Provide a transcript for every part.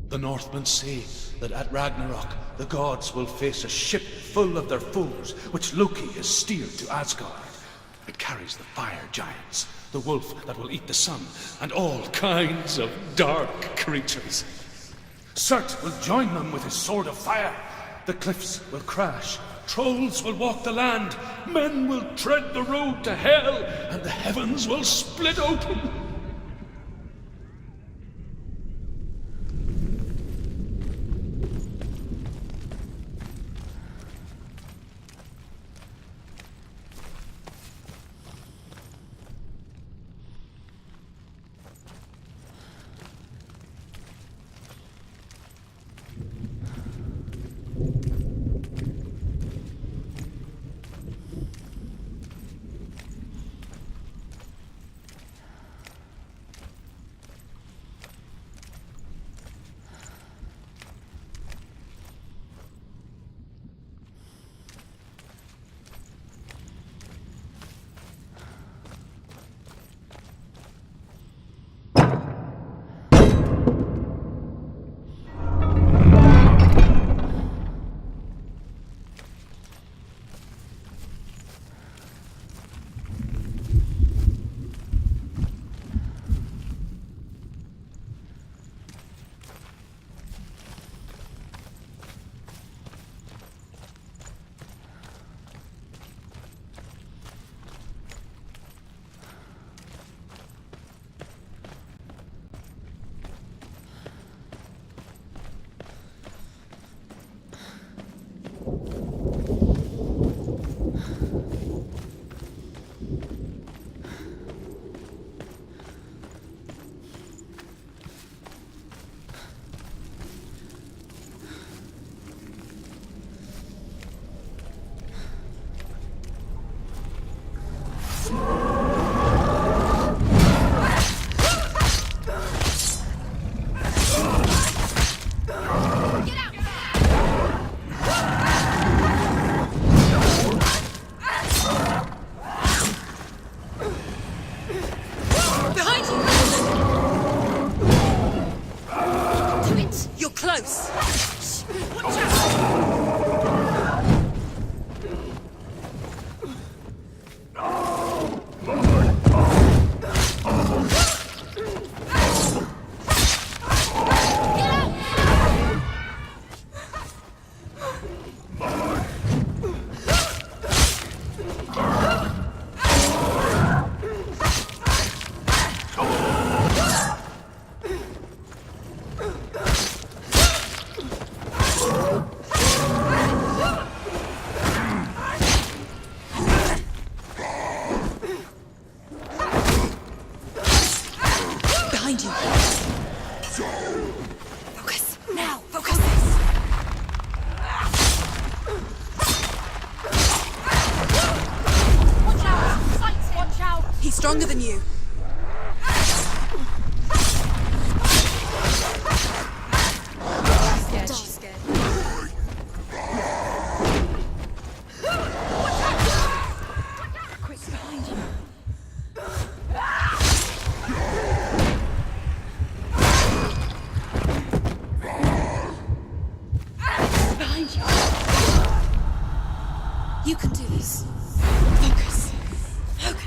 The Northmen say that at Ragnarok, the gods will face a ship full of their foes, which Loki has steered to Asgard. It carries the fire giants, the wolf that will eat the sun, and all kinds of dark creatures. Surt will join them with his sword of fire. The cliffs will crash, trolls will walk the land, men will tread the road to hell, and the heavens will split open. Stronger than you. She's scared. Quick, behind you. Behind you. You can do this. Focus. Focus.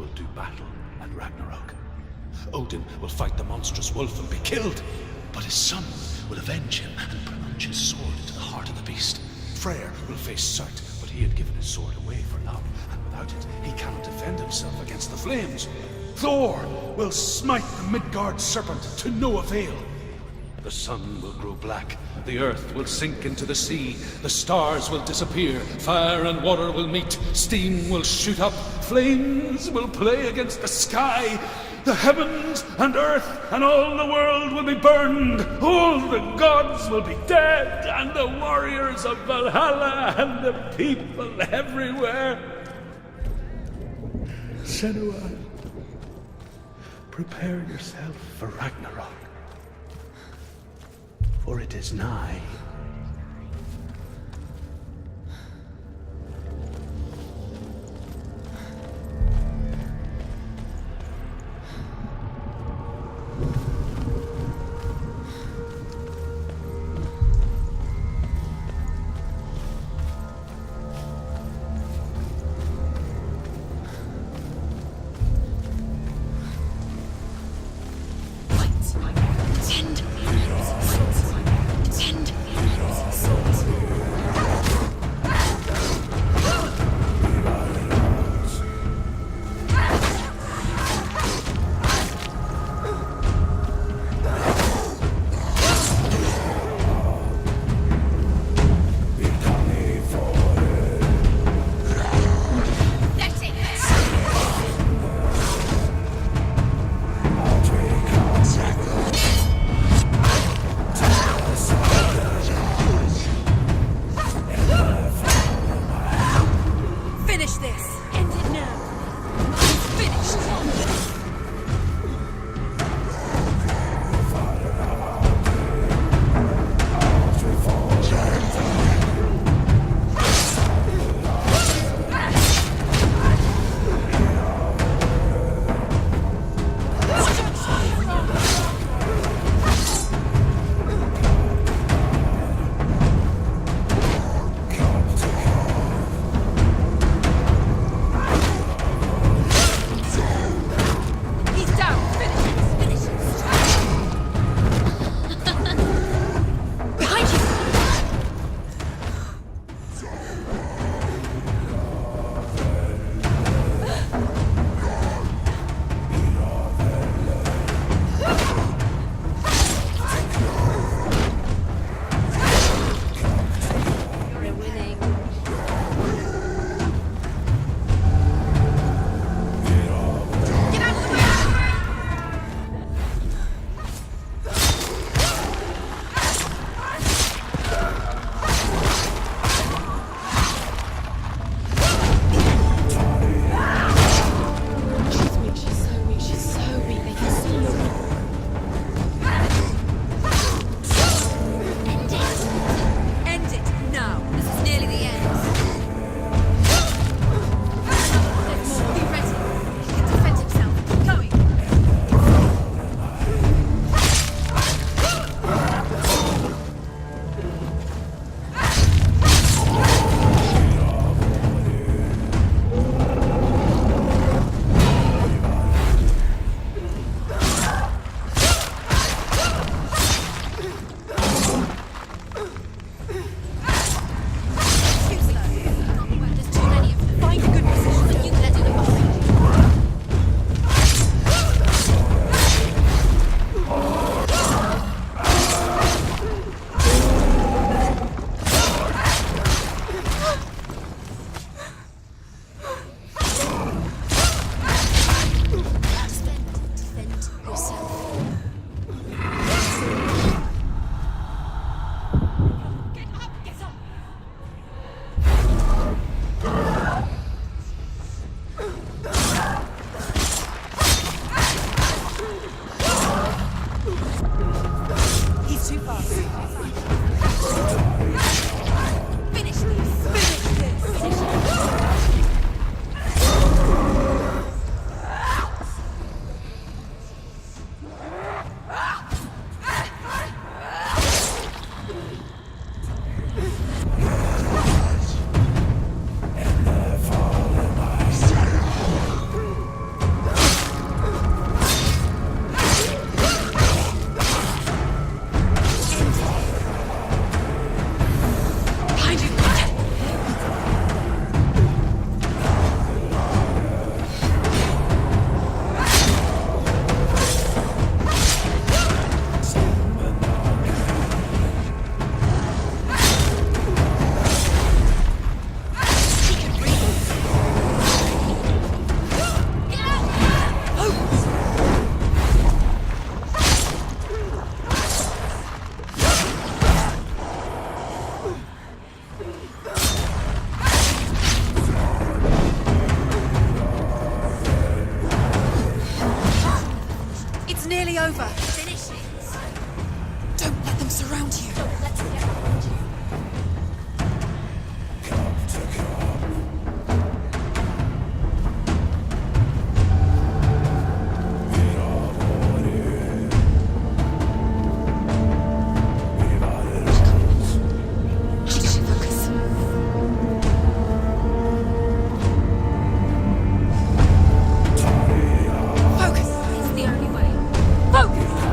will do battle at Ragnarok. Odin will fight the monstrous wolf and be killed, but his son will avenge him and plunge his sword into the heart of the beast. Freyr will face Surt, but he had given his sword away for love, and without it, he cannot defend himself against the flames. Thor will smite the Midgard serpent to no avail. The sun will grow black, the earth will sink into the sea, the stars will disappear, fire and water will meet, steam will shoot up, flames will play against the sky, the heavens and earth and all the world will be burned, all the gods will be dead, and the warriors of Valhalla and the people everywhere. Senua, prepare yourself for Ragnarok. For it is nigh. It's nearly over. Finish it. Don't let them surround you. Don't let them get around you. How did she focus? Focus! It's the only way. Focus!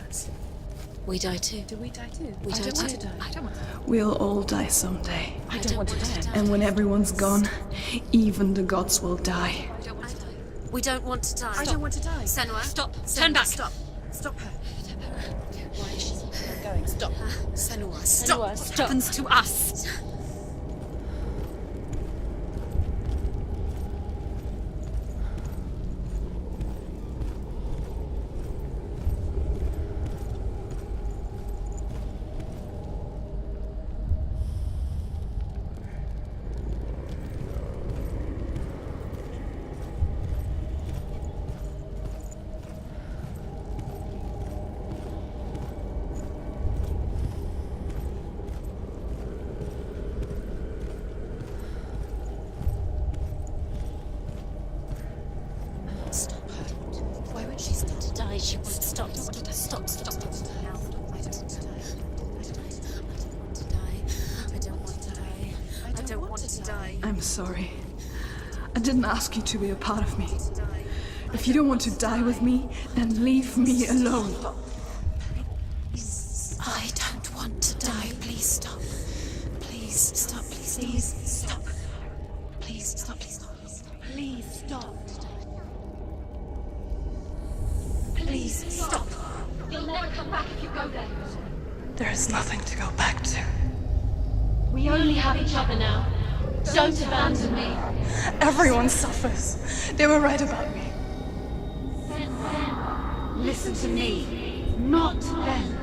us? We die too. Do we die too? We I die don't want too. to die. I don't want to die. We'll all die someday. I don't want to die. And when everyone's gone, even the gods will die. I don't want to die. We don't want to die. I don't want to die. Senua. Stop. Senua, Turn back. Stop. Stop her. Why is she going? Stop. Senua, stop. What happens to us? Stop her. Why won't she stop to die? She won't stop. Stop. Stop. I don't want to die. I don't want to die. I don't want to die. I'm sorry. I didn't ask you to be a part of me. If you don't want to die with me, then leave me alone. I don't want to die. Please stop. Please stop. Please stop. Please stop. Please stop. Please stop. Please stop. You'll never come back if you go there. There is nothing to go back to. We only have each other now. Don't abandon me. Everyone suffers. They were right about me. Listen to me, not them.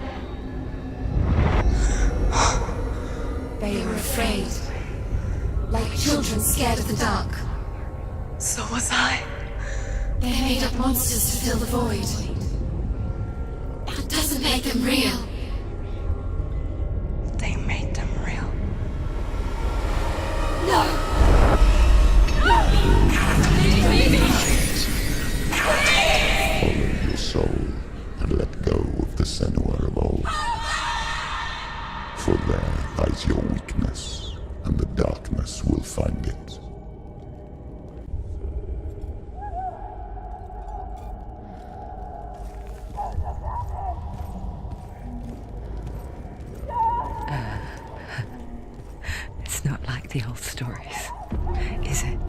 They are afraid. Like children scared of the dark. So was I. They made up monsters to fill the void. That doesn't make them real. They made them real. No! Follow your soul and let go of the Senua of old. For there lies your weakness, and the darkness will find it. It's not like the old stories, is it?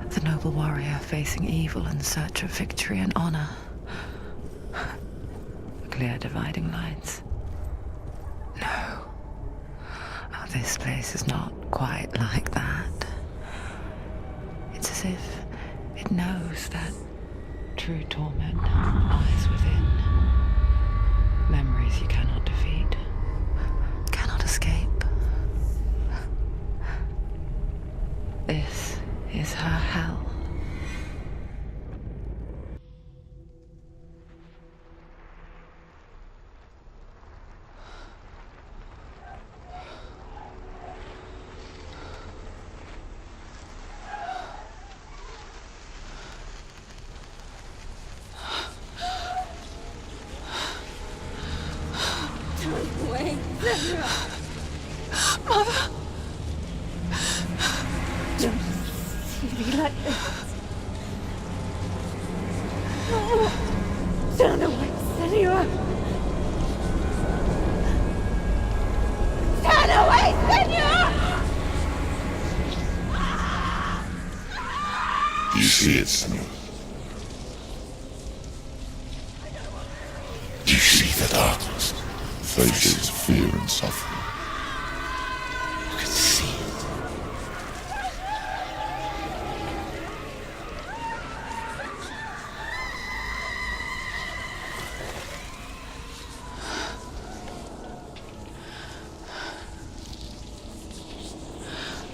The noble warrior facing evil in search of victory and honor. Clear dividing lines. No. Oh, this place is not quite like that. It's as if it knows that true torment lies within. Memories you cannot defeat, cannot escape. This is her hell. Do you see it, Senua? Do you see the darkness? Faces of fear and suffering. You can see it.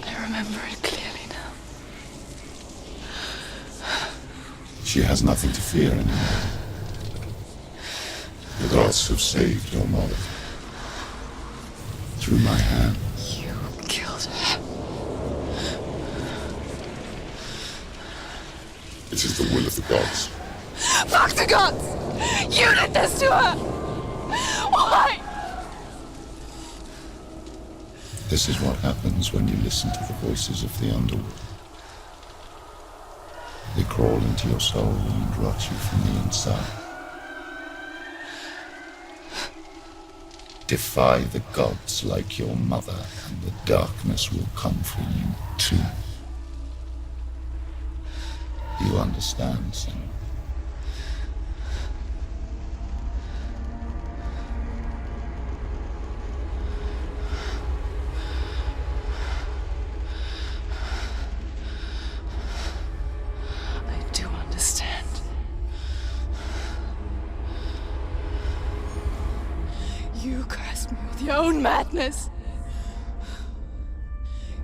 I remember it clearly now. She has nothing to fear anymore. The gods have saved your mother. Through my hand. You killed her. It is the will of the gods. Fuck the gods! You did this to her! Why? This is what happens when you listen to the voices of the underworld. They crawl into your soul and rot you from the inside. Defy the gods like your mother, and the darkness will come for you too. You understand, son? I do understand. You cursed me with your own madness.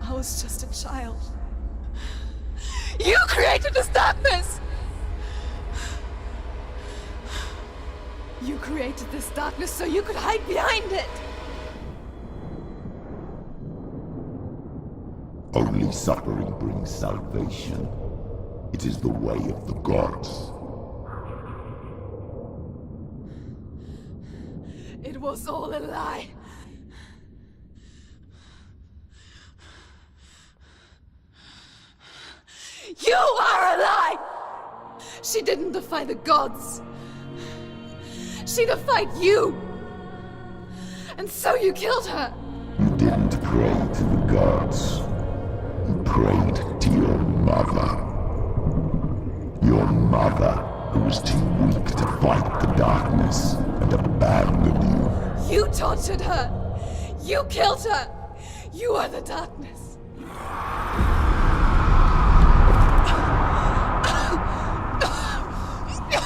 I was just a child. You created this darkness! You created this darkness so you could hide behind it! Only suffering brings salvation. It is the way of the gods. It was all a lie. You are a lie! She didn't defy the gods. She defied you! And so you killed her! You didn't pray to the gods. You prayed to your mother. Your mother, who was too weak to fight the darkness and abandoned you. You tortured her! You killed her! You are the darkness!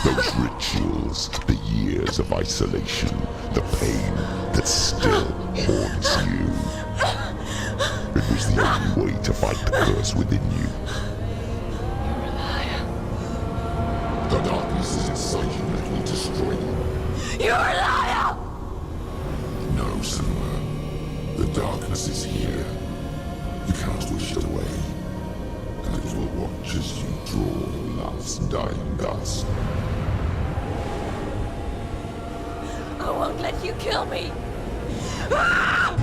Those rituals, the years of isolation, the pain that still haunts you. It was the only way to fight the curse within you. You're a liar. The darkness is inside you, let me destroy you. You're a liar! No, Senua. The darkness is here. You cannot wish it away. And it will watch as you draw your last dying gasp. I won't let you kill me! Ah!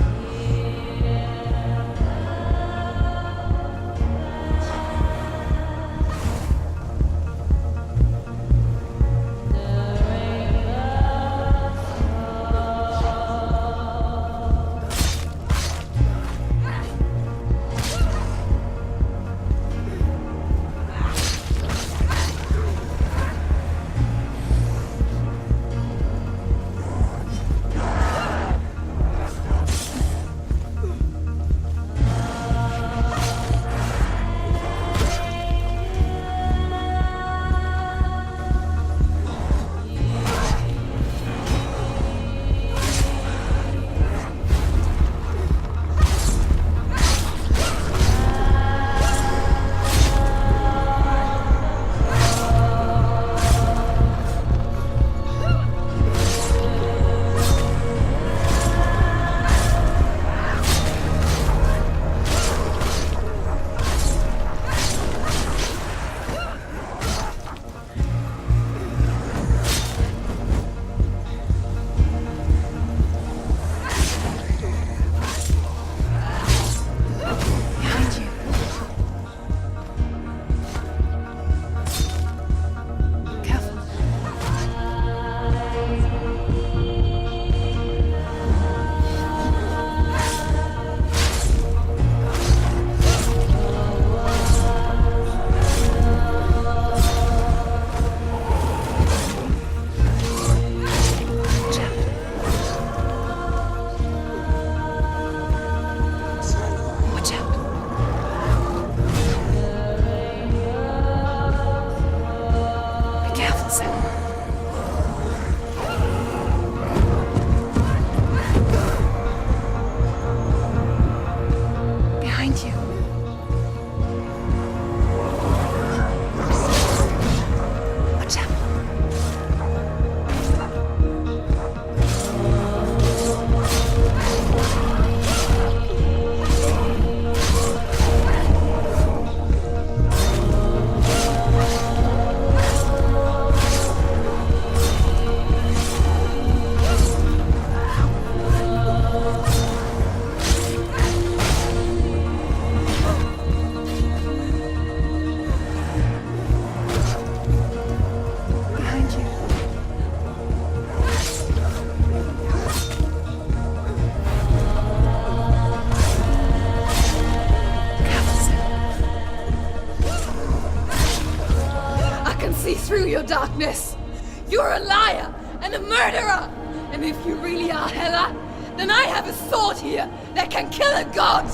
darkness! You're a liar and a murderer! And if you really are Hela, then I have a sword here that can kill a god!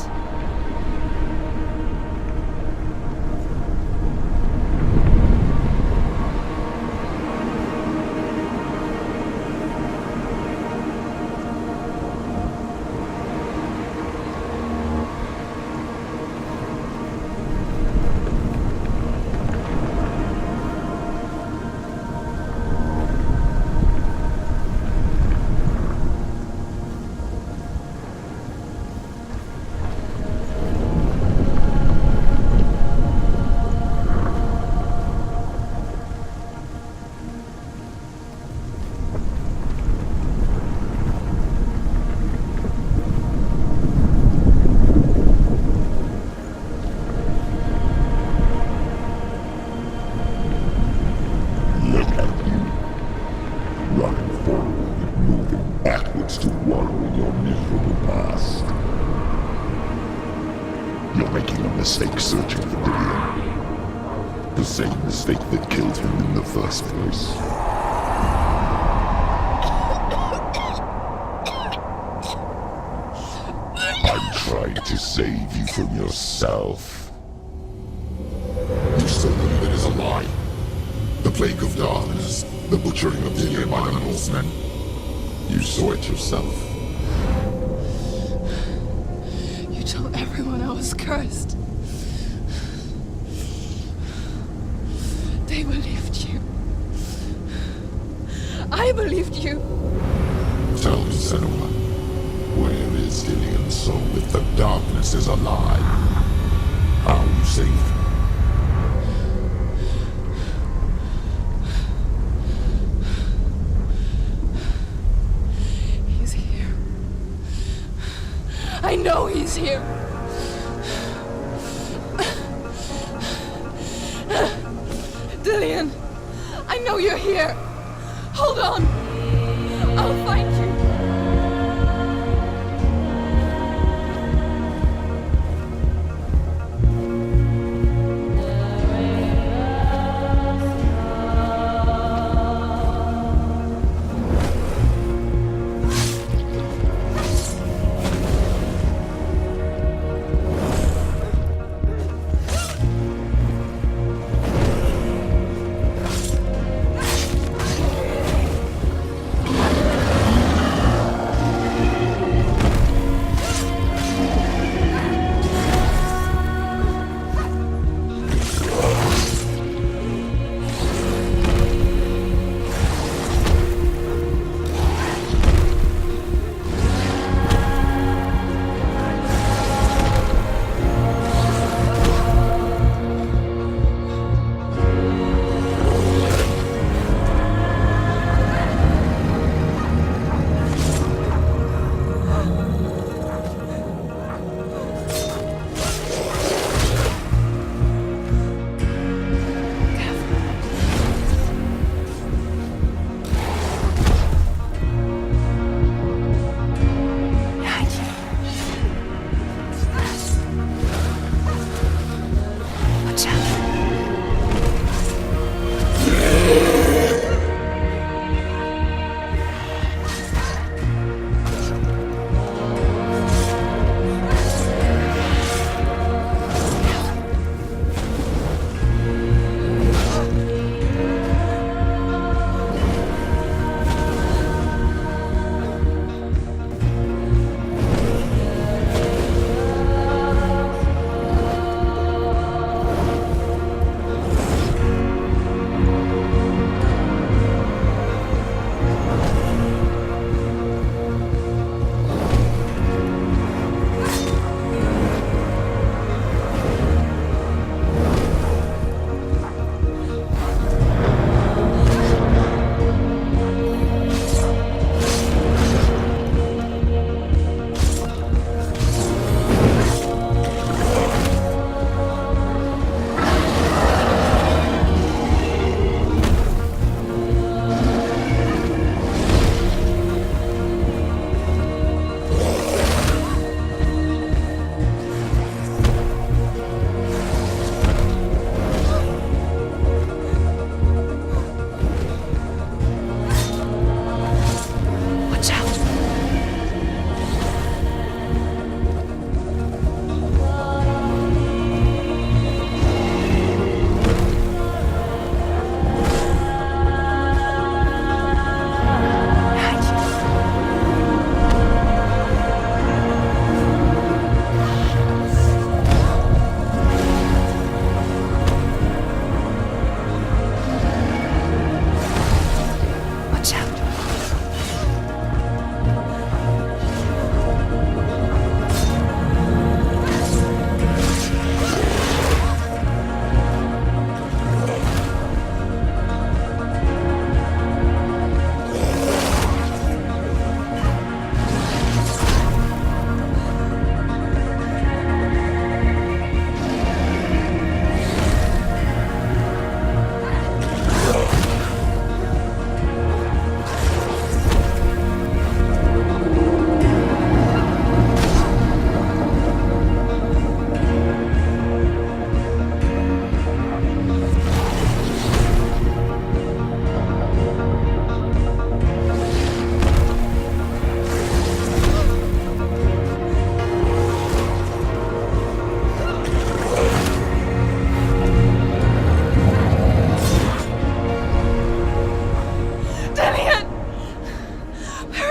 To wallow in your miserable past. You're making a mistake searching for Dillion. The same mistake that killed him in the first place. I'm trying to save you from yourself. You still believe it is a lie? The plague of darkness, the butchering of Dillion by the Northmen. You saw it yourself. You told everyone I was cursed. They believed you. I believed you. Tell me, Senua, where is Dillion so if the darkness is a lie? How you saved him? I know he's here. Dillion, I know you're here. Hold on. I'll find you.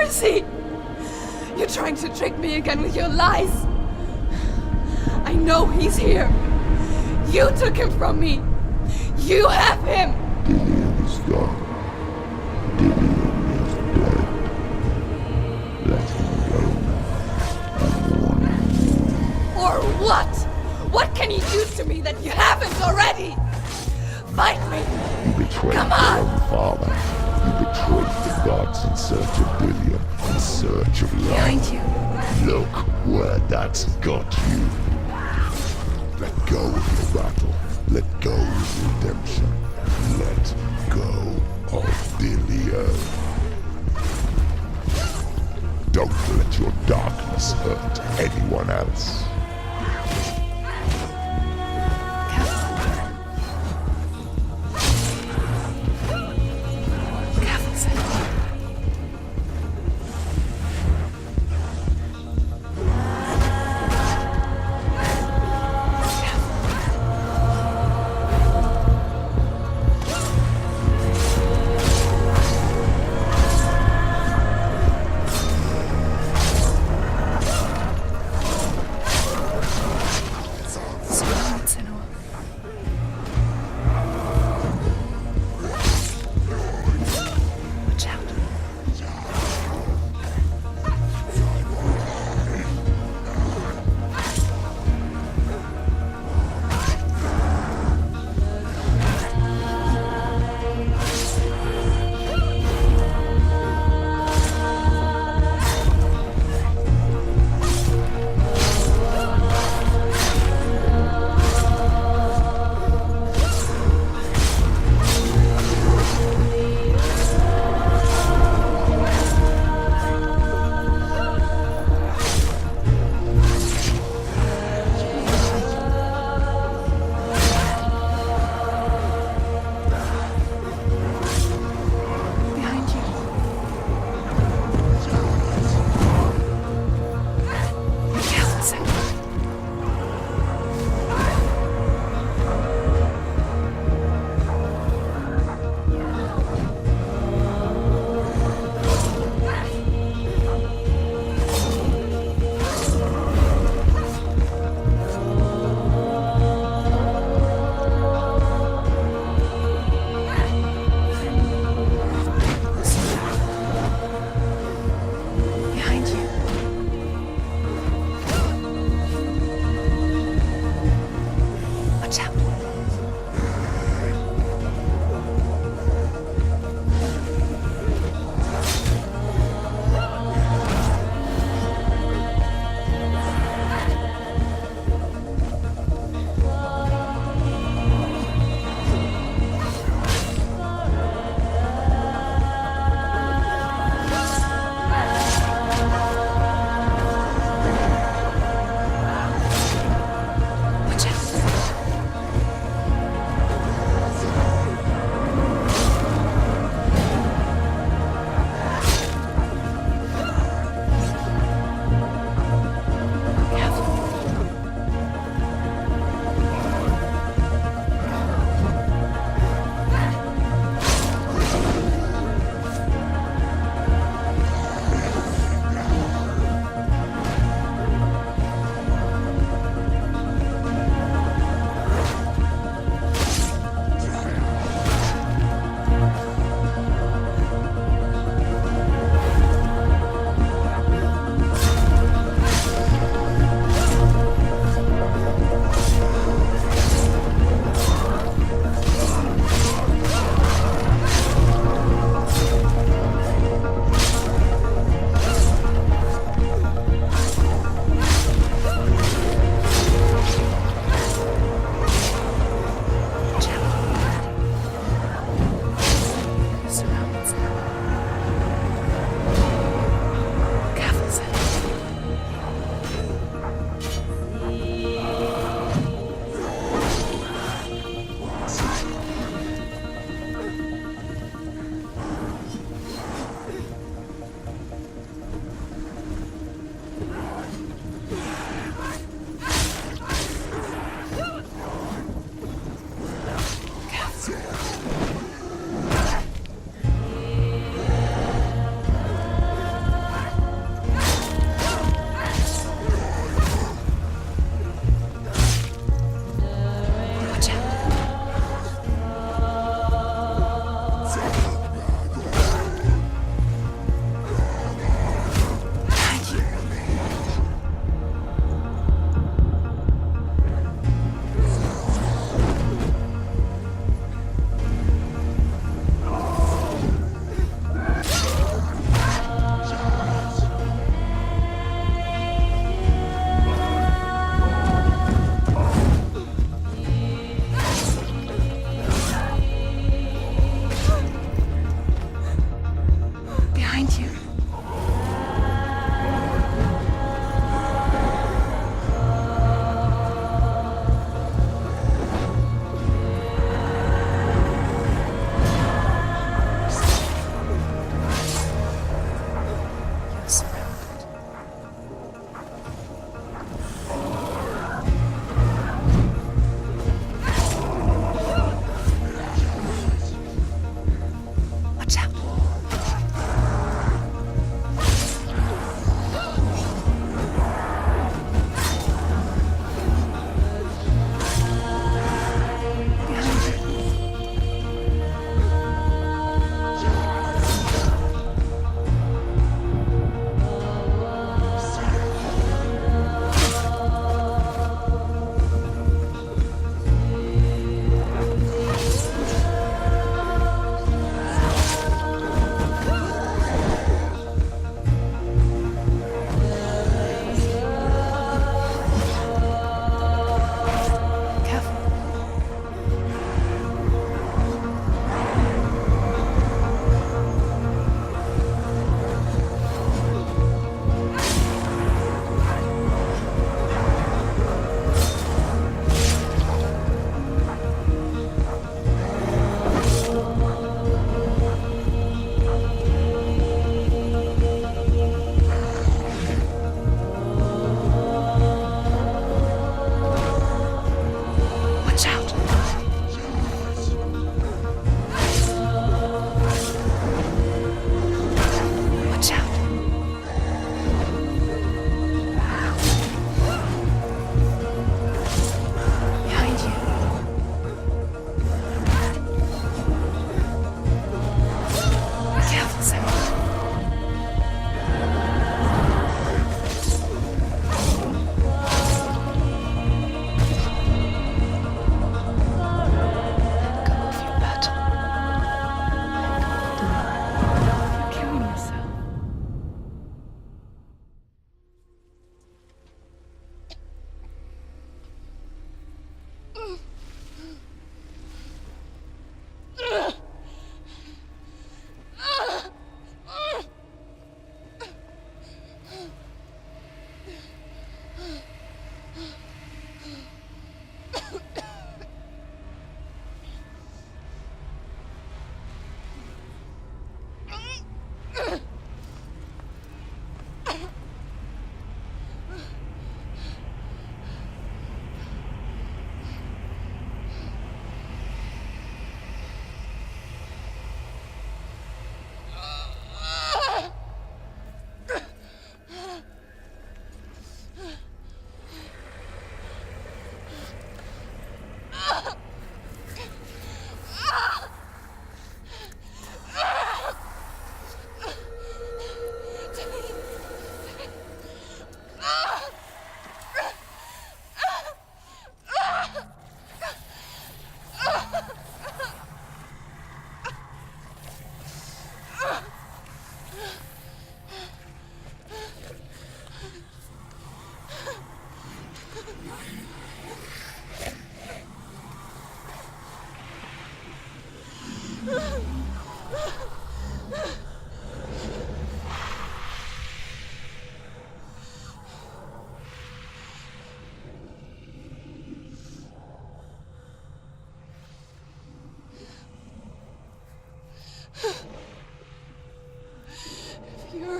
is he? You're trying to trick me again with your lies. I know he's here. You took him from me. You have him. Dillion is gone. Dillion is dead. Let him go now. I'm warning you. Or what? What can you do to me that you haven't already? Fight me. You betrayed Come your on. own father. You betrayed the gods in search of Dillion, in search of love. Behind you. Look where that's got you. Let go of your battle. Let go of redemption. Let go of Dillion. Don't let your darkness hurt anyone else.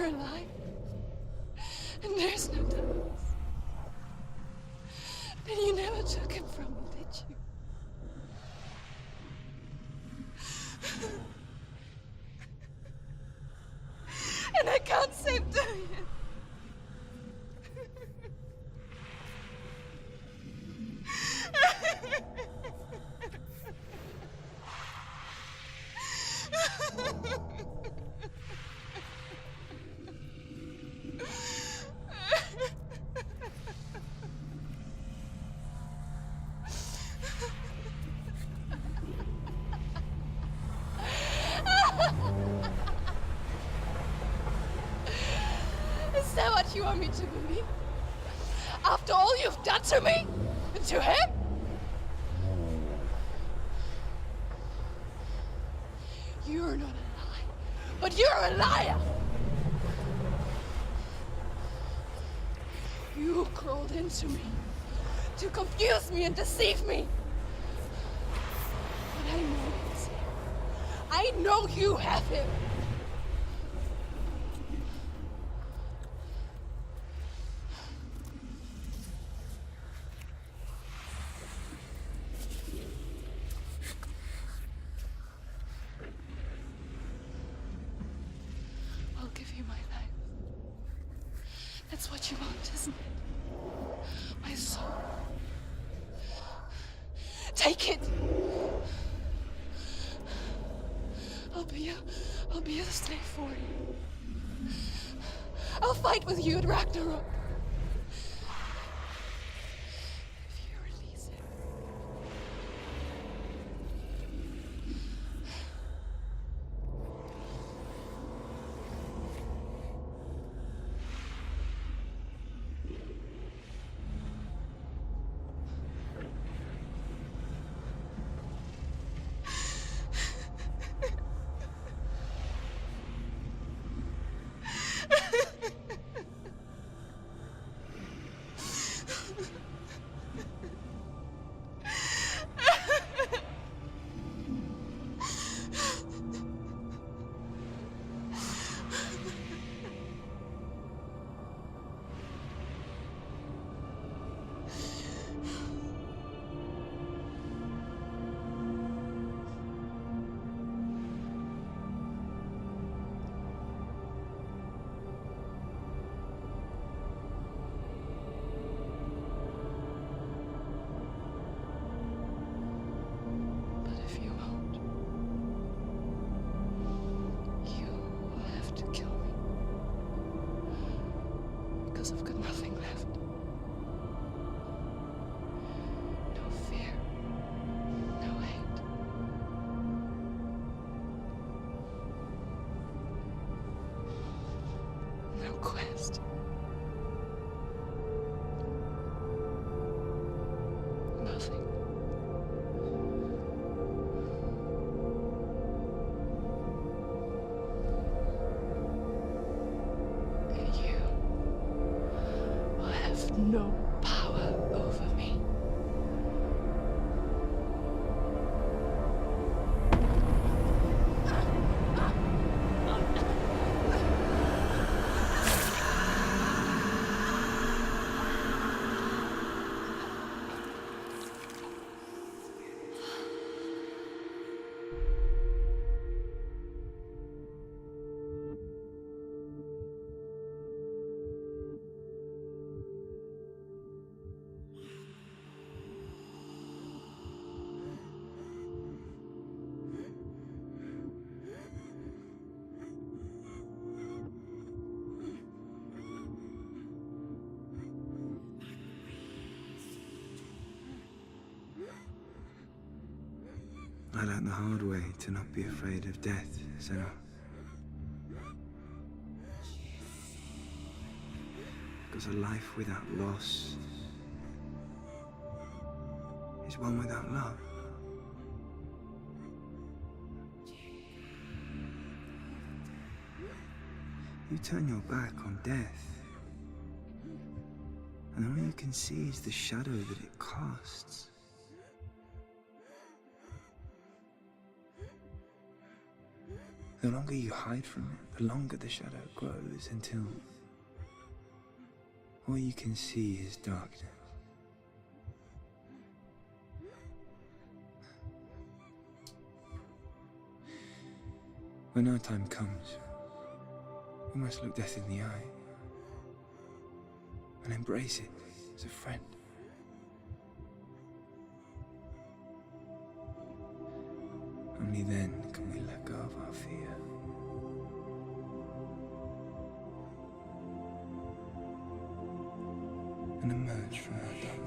you're alive. And there's no doubts. Then you never took him from me, did you? And I can't save doing it. Is that what you want me to believe? After all you've done to me? And to him? You're not a lie, but you're a liar! You crawled into me to confuse me and deceive me. But I know he's here. I know you have him. I'll give you my life. That's what you want, isn't it? My soul. Take it. I'll be a slave for you. I'll fight with you at Ragnarok. If you release it. But if you won't, you will have to kill me. Because I've got nothing left. No fear. No hate. No quest. Nothing. And you will have no power over me. I learned the hard way to not be afraid of death, Senua. Because a life without loss is one without love. You turn your back on death, and all you can see is the shadow that it casts. The longer you hide from it, the longer the shadow grows until all you can see is darkness. When our time comes, we must look death in the eye and embrace it as a friend. Only then can we let go of our fear. And emerge from our darkness.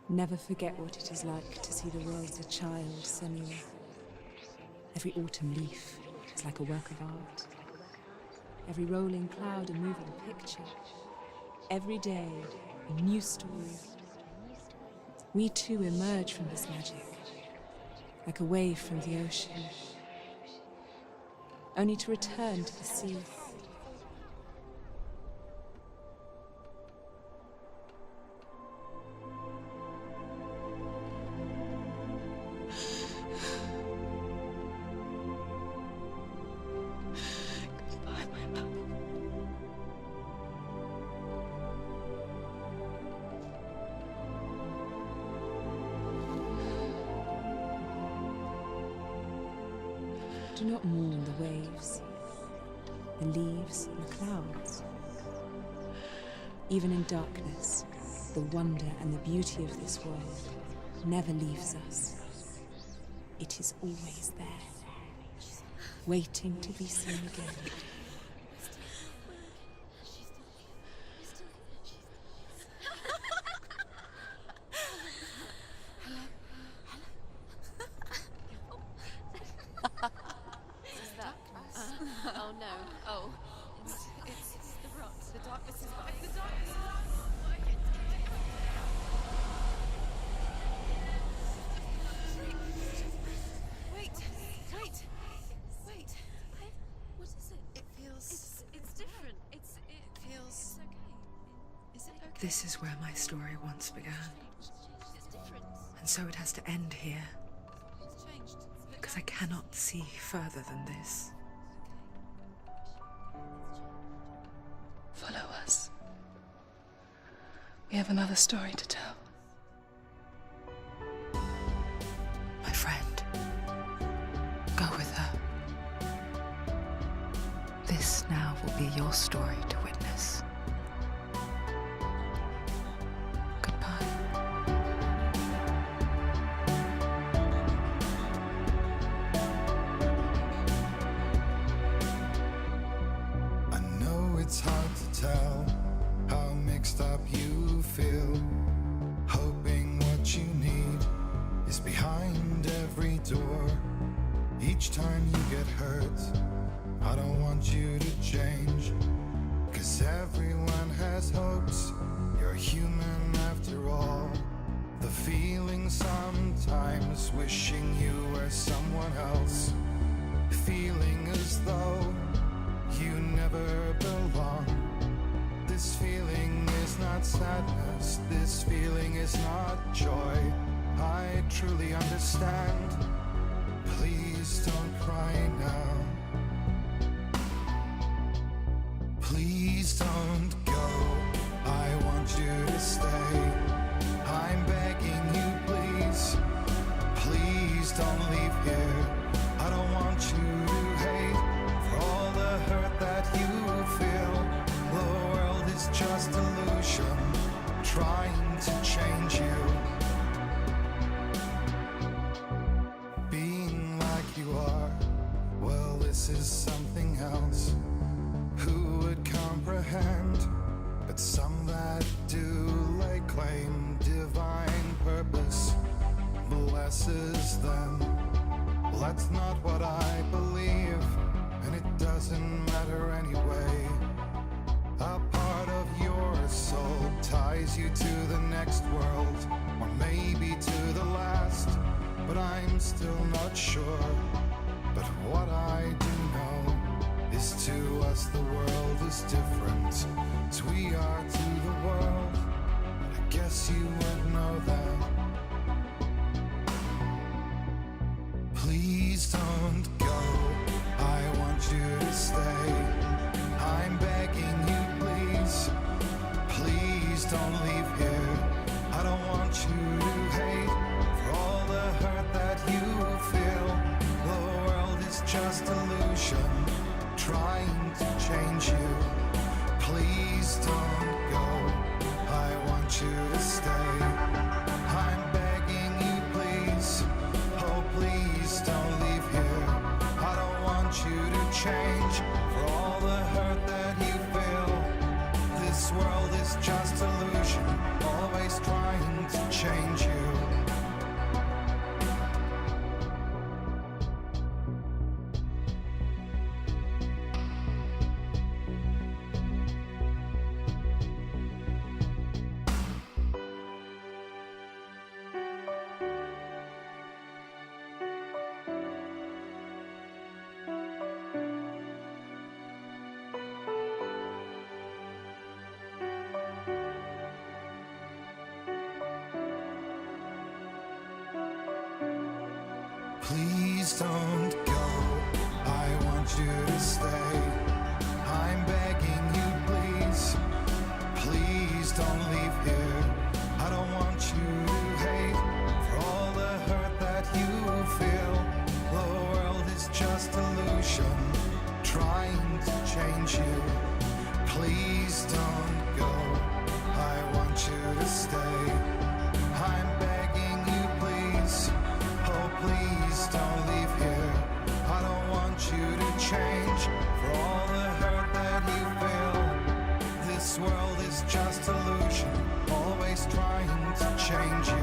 Never forget what it is like to see the world as a child, Senua. Every autumn leaf is like a work of art. Every rolling cloud a moving picture. Every day a new story. We too emerge from this magic, like a wave from the ocean, only to return to the sea. Do not mourn the waves, the leaves, and the clouds. Even in darkness, the wonder and the beauty of this world never leaves us. It is always there, waiting to be seen again. Oh no. Oh. It's the rot. The darkness is back. The darkness is back. Wait. What is it? It feels... It's different. It feels... okay. Is it okay? This is where my story once began. It's different. And so it has to end here, It's changed. because I cannot see further than this. Follow us. We have another story to tell. My friend, go with her. This now will be your story to witness. Goodbye. I know it's hard to tell how mixed up you feel, hoping what you need is behind every door. Each time you get hurt, I don't want you to change, 'cause everyone has hopes. You're human after all. The feeling sometimes wishing you were someone else, feeling as though you never belong. This feeling is not sadness, this feeling is not joy. I truly understand. Please don't cry now. Please don't go. I want you to stay. I'm begging you, please. Please don't leave here. I don't want you to hate for all the hurt that you feel. The world is just illusion, trying to change you. Being like you are, well, this is something else. Who would comprehend? But some that do lay claim divine purpose blesses them. Well, that's not what I believe, and it doesn't matter anyway. A part of your soul ties you to the next world, or maybe to the last, but I'm still not sure. But what I do know is to us the world is different as we are to the world. I guess you would know that. Please don't go. I want you to stay. I'm begging you, please. Please don't leave here. I don't want you to hate for all the hurt that you feel. The world is just illusion, trying to change you. Please don't go. I want you to stay. I'm begging you, please. Oh, please don't leave here. I don't want you to change for all the hurt that you feel. This world is just illusion, always trying to change you. Please don't go. I want you to stay. I'm begging you, please. Please don't leave here. I don't want you to hate for all the hurt that you feel. The world is just illusion, trying to change you. Please don't go. I want you to stay. I'm begging you, please. Oh, please don't leave here. I don't want you to change for all the hurt that you feel. This world is just illusion, always trying to change you.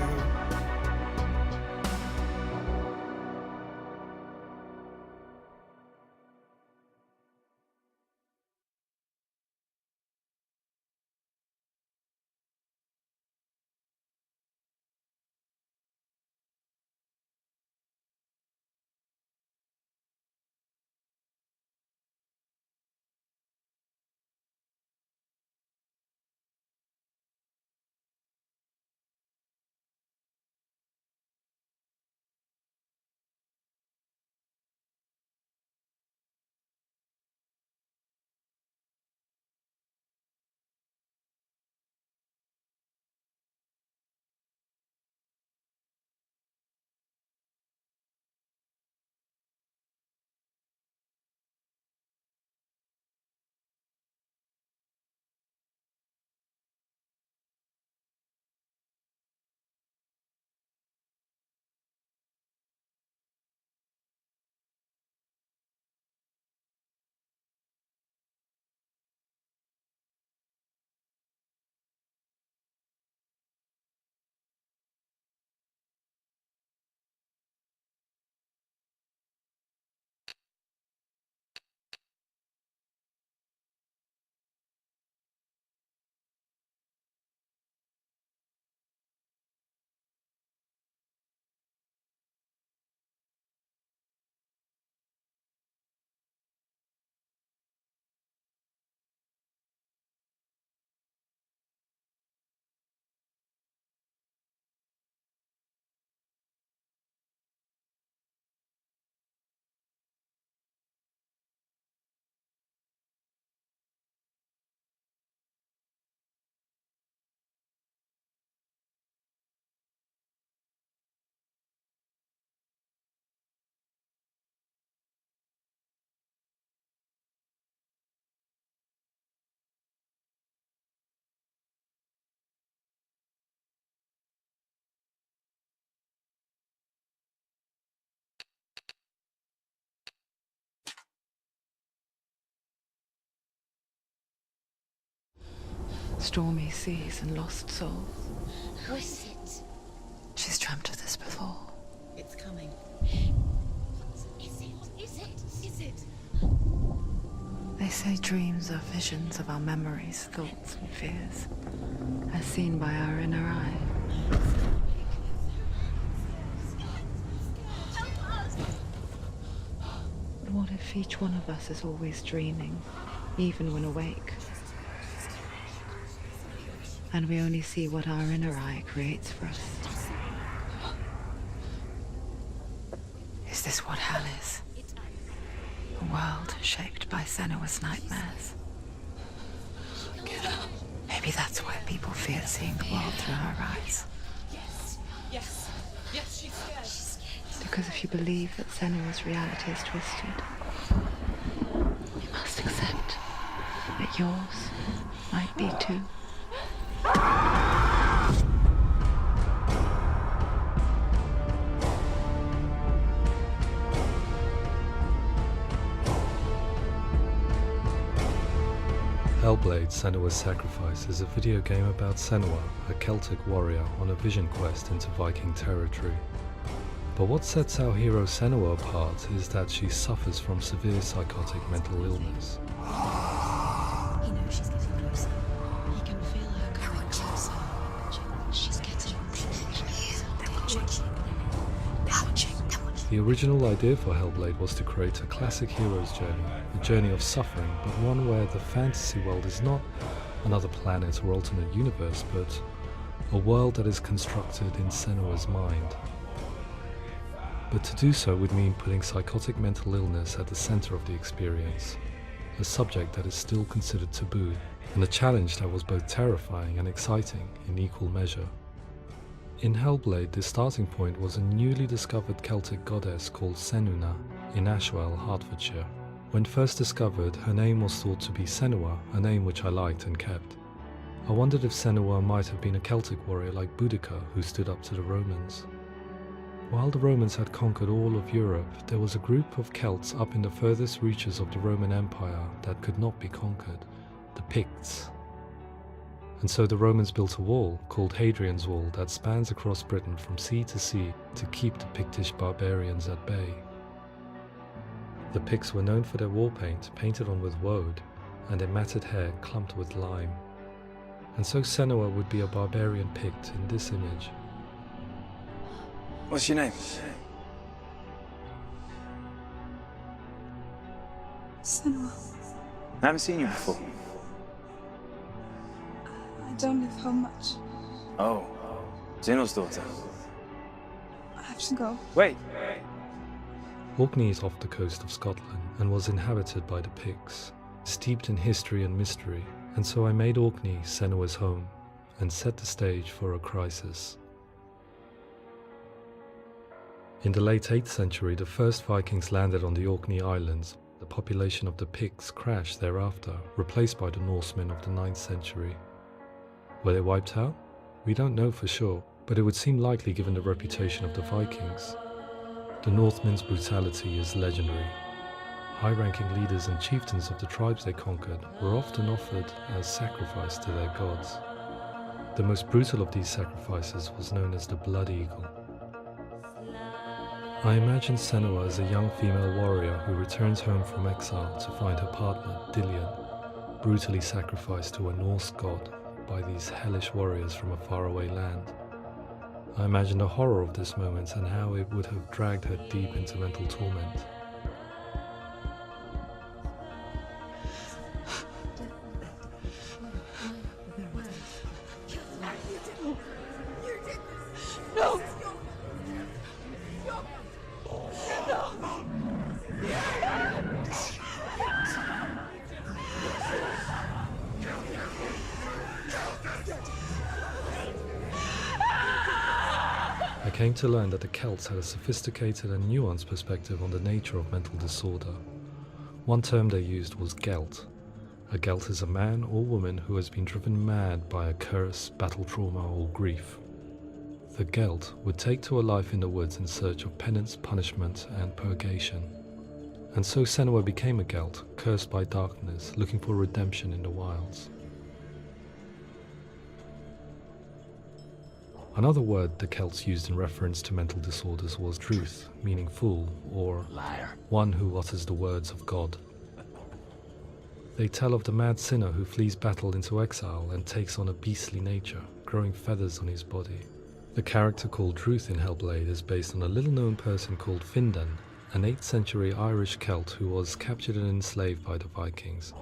stormy seas and lost souls. Who is it? She's dreamt of this before. It's coming. Is it? They say dreams are visions of our memories, thoughts, and fears, as seen by our inner eye. But what if each one of us is always dreaming, even when awake? And we only see what our inner eye creates for us. Is this what hell is? A world shaped by Senua's nightmares. Maybe that's why people fear seeing the world through her eyes. Yes, she's scared. Because if you believe that Senua's reality is twisted, you must accept that yours might be too. Hellblade Senua's Sacrifice is a video game about Senua, a Celtic warrior on a vision quest into Viking territory. But what sets our hero Senua apart is that she suffers from severe psychotic mental illness. He knows she's getting closer. He can feel her coming closer. She's getting closer. The original idea for Hellblade was to create a classic hero's journey, a journey of suffering, but one where the fantasy world is not another planet or alternate universe, but a world that is constructed in Senua's mind. But to do so would mean putting psychotic mental illness at the center of the experience, a subject that is still considered taboo, and a challenge that was both terrifying and exciting in equal measure. In Hellblade, the starting point was a newly discovered Celtic goddess called Senuna in Ashwell, Hertfordshire. When first discovered, her name was thought to be Senua, a name which I liked and kept. I wondered if Senua might have been a Celtic warrior like Boudica who stood up to the Romans. While the Romans had conquered all of Europe, there was a group of Celts up in the furthest reaches of the Roman Empire that could not be conquered, the Picts. And so the Romans built a wall, called Hadrian's Wall, that spans across Britain from sea to sea to keep the Pictish barbarians at bay. The Picts were known for their war paint, painted on with woad, and their matted hair clumped with lime. And so Senua would be a barbarian Pict in this image. What's your name? Senua. I haven't seen you before. I don't live home much. Oh, Zeno's daughter. I have to go. Wait! Orkney is off the coast of Scotland and was inhabited by the Picts, steeped in history and mystery, and so I made Orkney Senua's home and set the stage for a crisis. In the late 8th century, the first Vikings landed on the Orkney Islands. The population of the Picts crashed thereafter, replaced by the Norsemen of the 9th century. Were they wiped out? We don't know for sure, but it would seem likely given the reputation of the Vikings. The Northmen's brutality is legendary. High-ranking leaders and chieftains of the tribes they conquered were often offered as sacrifice to their gods. The most brutal of these sacrifices was known as the Blood Eagle. I imagine Senua as a young female warrior who returns home from exile to find her partner, Dillion, brutally sacrificed to a Norse god by these hellish warriors from a faraway land. I imagine the horror of this moment and how it would have dragged her deep into mental torment. No! I came to learn that the Celts had a sophisticated and nuanced perspective on the nature of mental disorder. One term they used was Gelt. A Gelt is a man or woman who has been driven mad by a curse, battle trauma, or grief. The Gelt would take to a life in the woods in search of penance, punishment, and purgation. And so Senua became a Gelt, cursed by darkness, looking for redemption in the wilds. Another word the Celts used in reference to mental disorders was druth, meaning fool, or Liar. one who utters the words of God. They tell of the mad sinner who flees battle into exile and takes on a beastly nature, growing feathers on his body. The character called Druth in Hellblade is based on a little-known person called Findan, an 8th century Irish Celt who was captured and enslaved by the Vikings,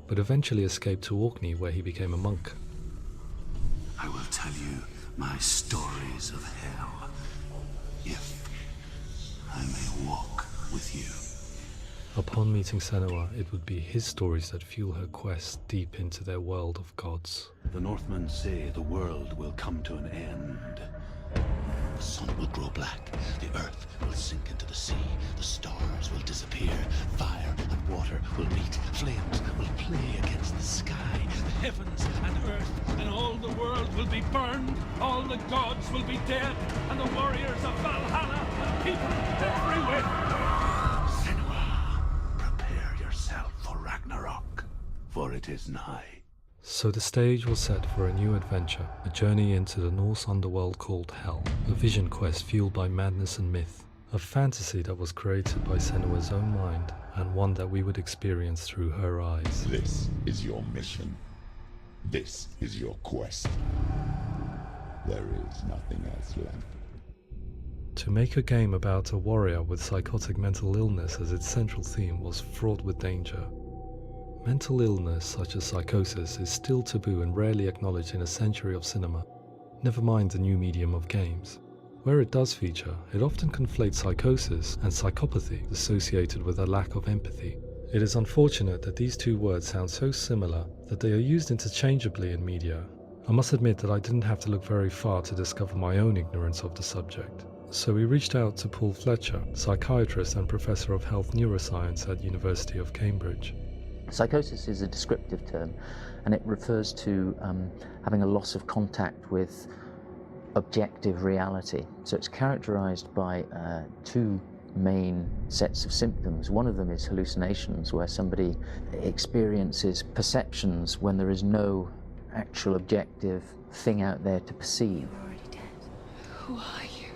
but eventually escaped to Orkney where he became a monk. I will tell you my stories of hell, if I may walk with you. Upon meeting Senua, it would be his stories that fuel her quest deep into their world of gods. The Northmen say the world will come to an end. The sun will grow black, the earth will sink into the sea, the stars will disappear, fire and water will meet, flames will play against the sky, the heavens and earth and all the world will be burned, all the gods will be dead, and the warriors of Valhalla and people everywhere. Senua, prepare yourself for Ragnarok, for it is nigh. So the stage was set for a new adventure, a journey into the Norse underworld called Hell, a vision quest fueled by madness and myth, a fantasy that was created by Senua's own mind, and one that we would experience through her eyes. This is your mission. This is your quest. There is nothing else left. To make a game about a warrior with psychotic mental illness as its central theme was fraught with danger. Mental illness such as psychosis is still taboo and rarely acknowledged in a century of cinema, never mind the new medium of games. Where it does feature, it often conflates psychosis and psychopathy associated with a lack of empathy. It is unfortunate that these two words sound so similar that they are used interchangeably in media. I must admit that I didn't have to look very far to discover my own ignorance of the subject. So we reached out to Paul Fletcher, psychiatrist and professor of health neuroscience at University of Cambridge. Psychosis is a descriptive term, and it refers to having a loss of contact with objective reality. So it's characterized by two main sets of symptoms. One of them is hallucinations, where somebody experiences perceptions when there is no actual objective thing out there to perceive. You're already dead. Who are you?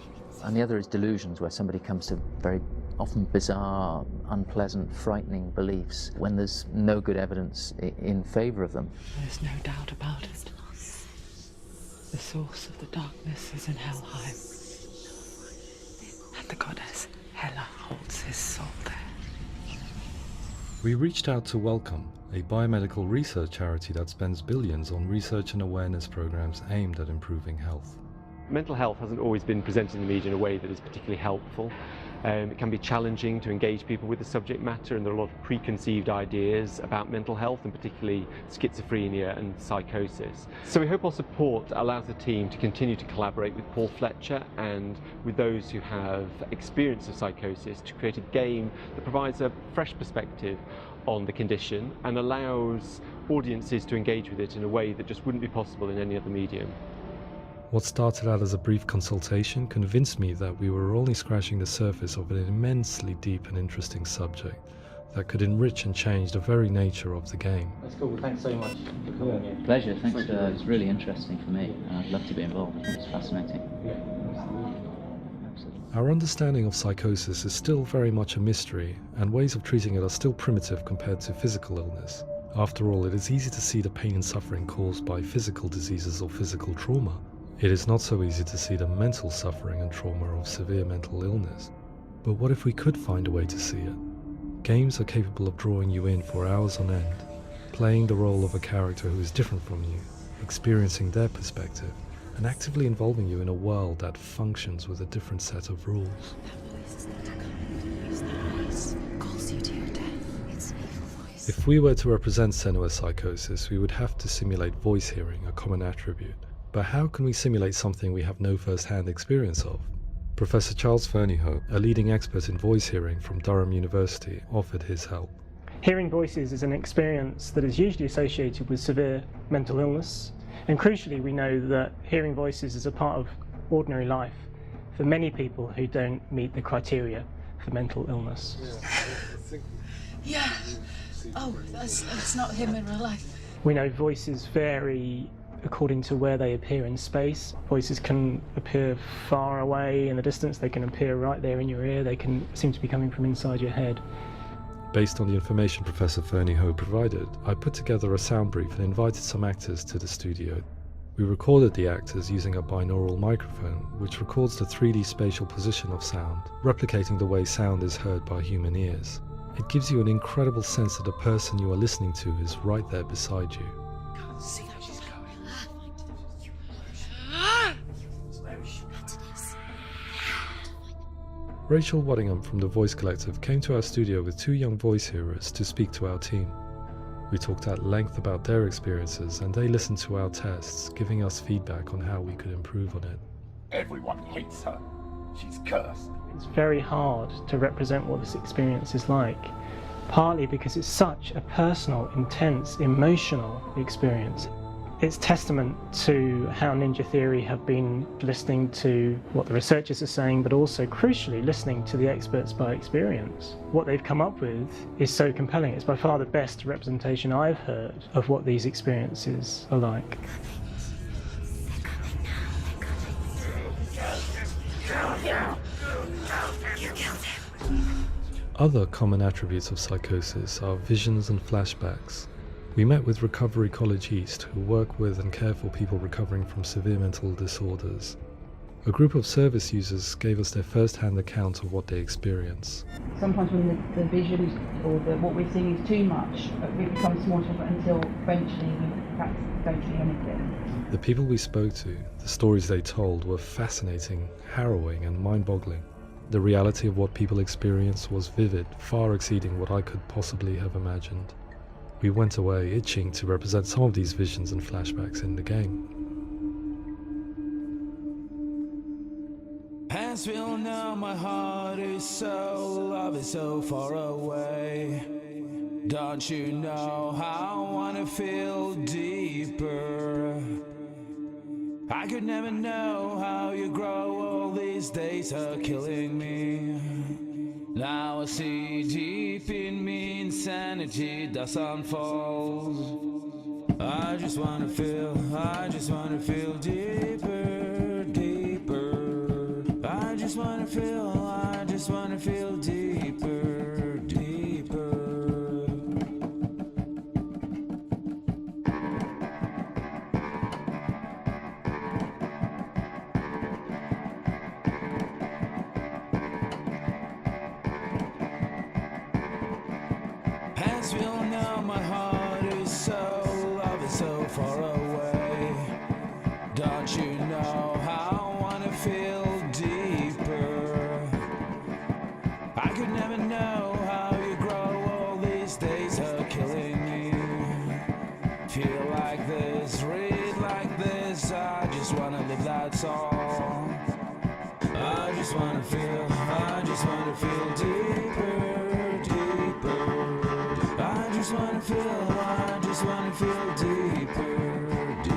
And the other is delusions, where somebody comes to very often bizarre, unpleasant, frightening beliefs when there's no good evidence in favor of them. There's no doubt about it. The source of the darkness is in Helheim, and the goddess Hela holds his soul there. We reached out to Welcome, a biomedical research charity that spends billions on research and awareness programs aimed at improving health. Mental health hasn't always been presented in the media in a way that is particularly helpful. It can be challenging to engage people with the subject matter, and there are a lot of preconceived ideas about mental health, and particularly schizophrenia and psychosis. So we hope our support allows the team to continue to collaborate with Paul Fletcher and with those who have experience of psychosis to create a game that provides a fresh perspective on the condition and allows audiences to engage with it in a way that just wouldn't be possible in any other medium. What started out as a brief consultation convinced me that we were only scratching the surface of an immensely deep and interesting subject that could enrich and change the very nature of the game. That's cool. Thanks so much for coming here. Pleasure. Thanks. It's really interesting for me. I'd love to be involved. It's fascinating. Our understanding of psychosis is still very much a mystery, and ways of treating it are still primitive compared to physical illness. After all, it is easy to see the pain and suffering caused by physical diseases or physical trauma. It is not so easy to see the mental suffering and trauma of severe mental illness. But what if we could find a way to see it? Games are capable of drawing you in for hours on end, playing the role of a character who is different from you, experiencing their perspective, and actively involving you in a world that functions with a different set of rules. Calls you to your death. It's an evil voice. If we were to represent Senua's psychosis, we would have to simulate voice hearing, a common attribute. But how can we simulate something we have no first-hand experience of? Professor Charles Fernyhough, a leading expert in voice hearing from Durham University, offered his help. Hearing voices is an experience that is usually associated with severe mental illness, and crucially we know that hearing voices is a part of ordinary life for many people who don't meet the criteria for mental illness. Yeah. Oh, that's not him in real life. We know voices vary according to where they appear in space. Voices can appear far away in the distance, they can appear right there in your ear, they can seem to be coming from inside your head. Based on the information Professor Fernie Ho provided, I put together a sound brief and invited some actors to the studio. We recorded the actors using a binaural microphone, which records the 3D spatial position of sound, replicating the way sound is heard by human ears. It gives you an incredible sense that the person you are listening to is right there beside you. Can't see how she's going. Rachel Waddingham from the Voice Collective came to our studio with 2 young voice hearers to speak to our team. We talked at length about their experiences and they listened to our tests, giving us feedback on how we could improve on it. Everyone hates her. She's cursed. It's very hard to represent what this experience is like, partly because it's such a personal, intense, emotional experience. It's testament to how Ninja Theory have been listening to what the researchers are saying, but also, crucially, listening to the experts by experience. What they've come up with is so compelling. It's by far the best representation I've heard of what these experiences are like. Other common attributes of psychosis are visions and flashbacks. We met with Recovery College East, who work with and care for people recovering from severe mental disorders. A group of service users gave us their first-hand account of what they experience. Sometimes when the visions or what we're seeing is too much, it becomes more difficult until eventually we perhaps don't see anything. The people we spoke to, the stories they told, were fascinating, harrowing and mind-boggling. The reality of what people experienced was vivid, far exceeding what I could possibly have imagined. We went away itching to represent some of these visions and flashbacks in the game. As we all know, my heart is so, love is so far away. Don't you know how I wanna feel deeper? I could never know how you grow, all these days are killing me. Now I see deep in me insanity does unfold. I just wanna feel deeper, deeper. I just wanna feel deeper, deeper. As we all know, my heart is so, love is so far away. Don't you know how I wanna feel deeper? I could never know how you grow, all these days are killing me. Feel like this, read like this, I just wanna live, that's all. I just wanna feel deeper, deeper. I just wanna feel deeper, deeper.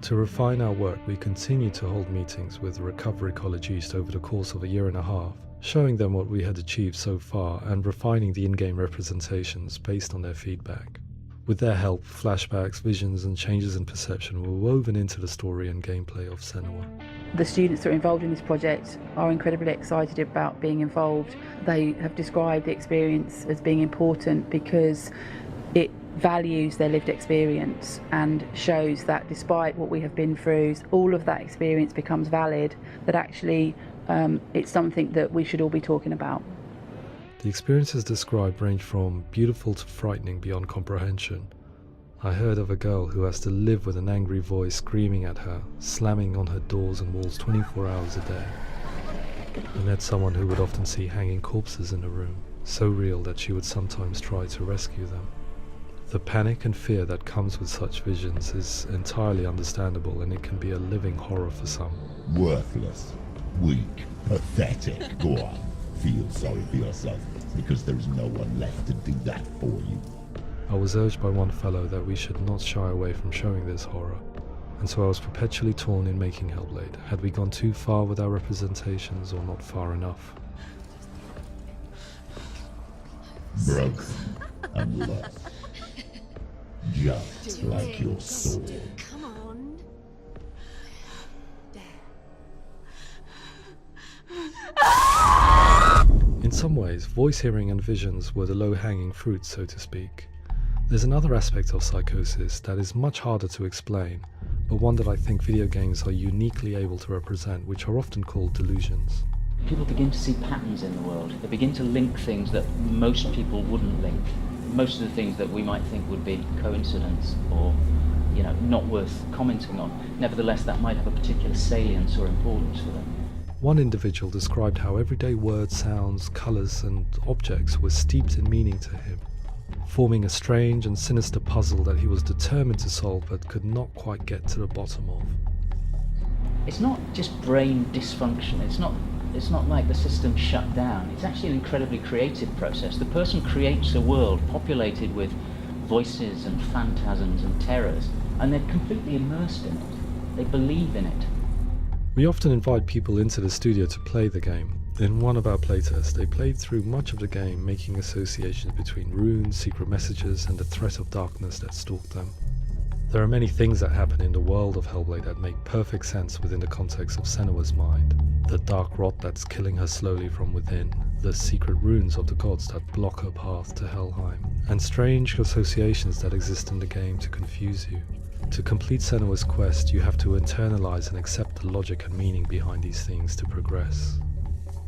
To refine our work, we continue to hold meetings with Recovery College East over the course of a year and a half, showing them what we had achieved so far and refining the in-game representations based on their feedback. With their help, flashbacks, visions and changes in perception were woven into the story and gameplay of Senua. The students that are involved in this project are incredibly excited about being involved. They have described the experience as being important because it values their lived experience and shows that despite what we have been through, all of that experience becomes valid, that actually it's something that we should all be talking about. The experiences described range from beautiful to frightening beyond comprehension. I heard of a girl who has to live with an angry voice screaming at her, slamming on her doors and walls 24 hours a day. I met someone who would often see hanging corpses in a room, so real that she would sometimes try to rescue them. The panic and fear that comes with such visions is entirely understandable, and it can be a living horror for some. Worthless, weak, pathetic. Go on, feel sorry for yourself, because there is no one left to do that for you. I was urged by one fellow that we should not shy away from showing this horror, and so I was perpetually torn in making Hellblade. Had we gone too far with our representations or not far enough? broken and lost. Just like your soul. Come on. In some ways, voice hearing and visions were the low-hanging fruit, so to speak. There's another aspect of psychosis that is much harder to explain, but one that I think video games are uniquely able to represent, which are often called delusions. People begin to see patterns in the world. They begin to link things that most people wouldn't link. Most of the things that we might think would be coincidence or, not worth commenting on. Nevertheless, that might have a particular salience or importance for them. One individual described how everyday words, sounds, colours and objects were steeped in meaning to him, forming a strange and sinister puzzle that he was determined to solve but could not quite get to the bottom of. It's not just brain dysfunction, it's not like the system shut down. It's actually an incredibly creative process. The person creates a world populated with voices and phantasms and terrors, and they're completely immersed in it. They believe in it. We often invite people into the studio to play the game. In one of our playtests, they played through much of the game, making associations between runes, secret messages, and the threat of darkness that stalked them. There are many things that happen in the world of Hellblade that make perfect sense within the context of Senua's mind. The dark rot that's killing her slowly from within, the secret runes of the gods that block her path to Helheim, and strange associations that exist in the game to confuse you. To complete Senua's quest, you have to internalize and accept the logic and meaning behind these things to progress.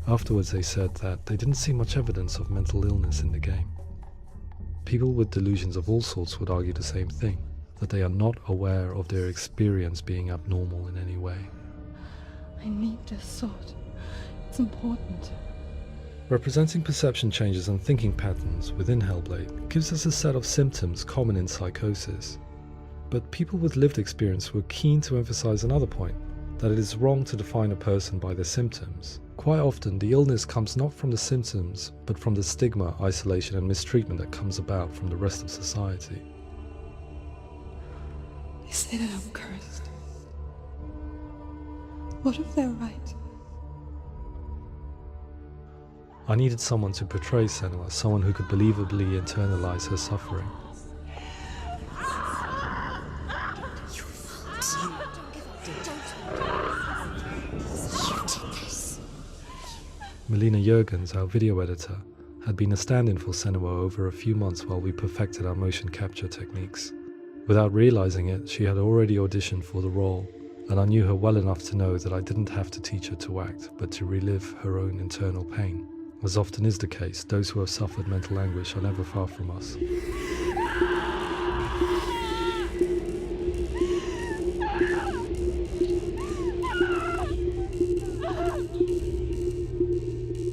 Afterwards, they said that they didn't see much evidence of mental illness in the game. People with delusions of all sorts would argue the same thing, that they are not aware of their experience being abnormal in any way. I need this sword. It's important. Representing perception changes and thinking patterns within Hellblade gives us a set of symptoms common in psychosis. But people with lived experience were keen to emphasize another point, that it is wrong to define a person by their symptoms. Quite often, the illness comes not from the symptoms, but from the stigma, isolation and mistreatment that comes about from the rest of society. They say that I'm cursed. What if they're right? I needed someone to portray Senua, someone who could believably internalize her suffering. Melina Jurgens, our video editor, had been a stand-in for Senua over a few months while we perfected our motion capture techniques. Without realizing it, she had already auditioned for the role, and I knew her well enough to know that I didn't have to teach her to act, but to relive her own internal pain. As often is the case, those who have suffered mental anguish are never far from us.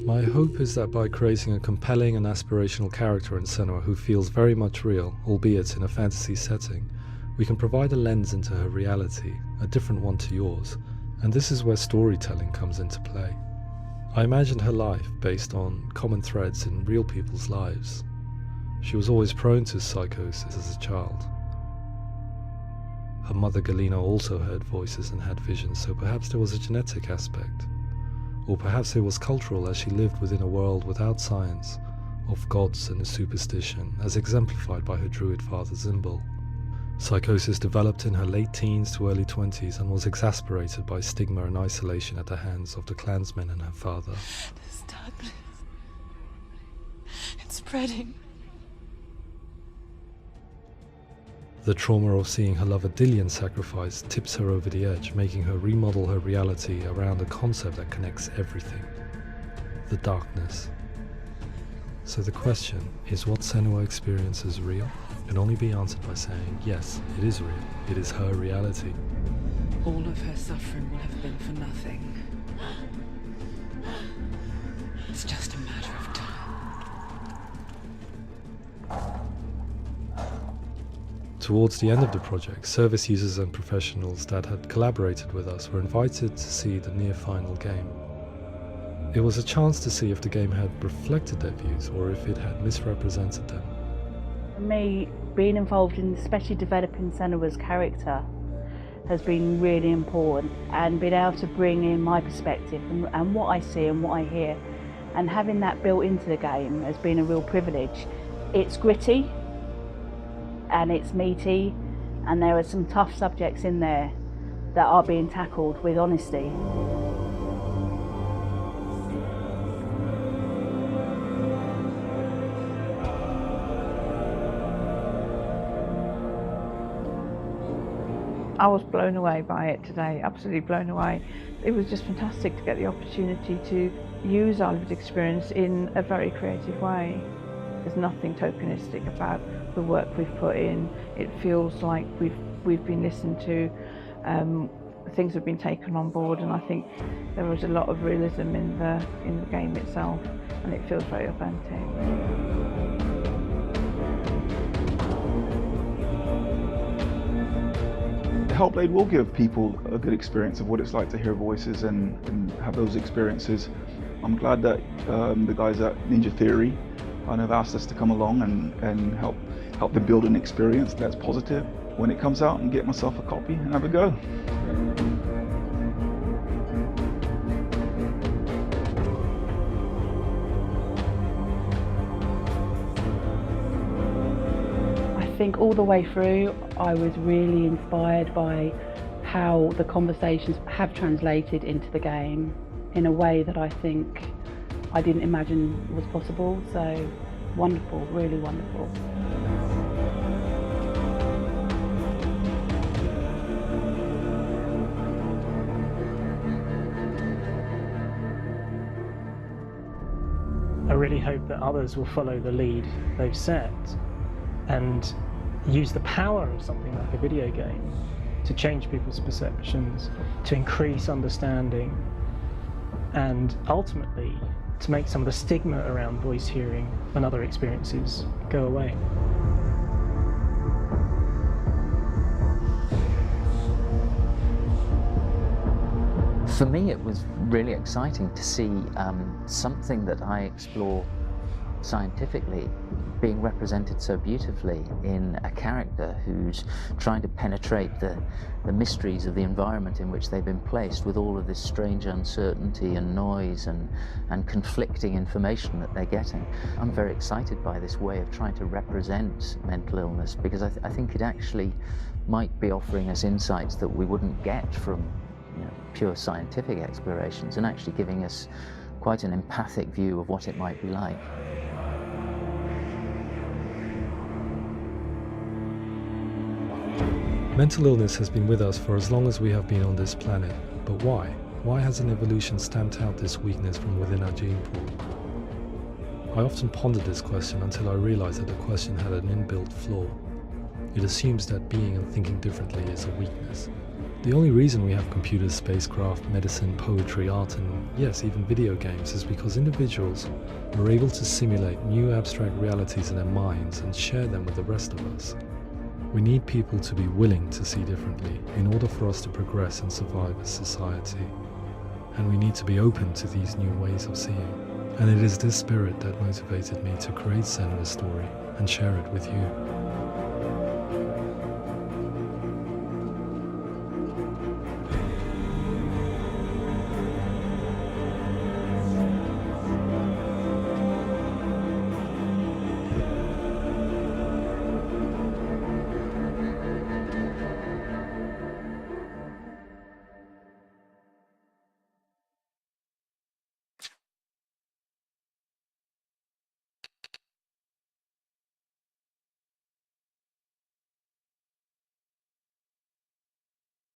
My hope is that by creating a compelling and aspirational character in Senua who feels very much real, albeit in a fantasy setting, we can provide a lens into her reality, a different one to yours, and this is where storytelling comes into play. I imagined her life based on common threads in real people's lives. She was always prone to psychosis as a child. Her mother Galina also heard voices and had visions, so perhaps there was a genetic aspect. Or perhaps it was cultural, as she lived within a world without science, of gods and superstition, as exemplified by her druid father Zimbal. Psychosis developed in her late teens to early 20s and was exasperated by stigma and isolation at the hands of the clansmen and her father. This darkness. It's spreading. The trauma of seeing her lover Dillian sacrificed tips her over the edge, making her remodel her reality around a concept that connects everything: the darkness. So the question, is what Senua experiences real? Can only be answered by saying, yes, it is real. It is her reality. All of her suffering will have been for nothing. It's just a matter of time. Towards the end of the project, service users and professionals that had collaborated with us were invited to see the near-final game. It was a chance to see if the game had reflected their views or if it had misrepresented them. For me, being involved in especially developing Senua's character has been really important, and being able to bring in my perspective and what I see and what I hear and having that built into the game has been a real privilege. It's gritty and it's meaty, and there are some tough subjects in there that are being tackled with honesty. I was blown away by it today, absolutely blown away. It was just fantastic to get the opportunity to use our lived experience in a very creative way. There's nothing tokenistic about the work we've put in. It feels like we've been listened to, things have been taken on board, and I think there was a lot of realism in the game itself, and it feels very authentic. Hellblade will give people a good experience of what it's like to hear voices and have those experiences. I'm glad that the guys at Ninja Theory kind of asked us to come along and help them build an experience that's positive when it comes out, and get myself a copy and have a go. I think all the way through I was really inspired by how the conversations have translated into the game in a way that I think I didn't imagine was possible. So wonderful, really wonderful. I really hope that others will follow the lead they've set and use the power of something like a video game to change people's perceptions, to increase understanding, and ultimately to make some of the stigma around voice hearing and other experiences go away. For me, it was really exciting to see something that I explore scientifically being represented so beautifully in a character who's trying to penetrate the mysteries of the environment in which they've been placed, with all of this strange uncertainty and noise and conflicting information that they're getting. I'm very excited by this way of trying to represent mental illness, because I think it actually might be offering us insights that we wouldn't get from pure scientific explorations, and actually giving us quite an empathic view of what it might be like. Mental illness has been with us for as long as we have been on this planet, but why? Why hasn't evolution stamped out this weakness from within our gene pool? I often pondered this question until I realized that the question had an inbuilt flaw. It assumes that being and thinking differently is a weakness. The only reason we have computers, spacecraft, medicine, poetry, art, and yes, even video games is because individuals were able to simulate new abstract realities in their minds and share them with the rest of us. We need people to be willing to see differently in order for us to progress and survive as society. And we need to be open to these new ways of seeing. And it is this spirit that motivated me to create Senua's story and share it with you.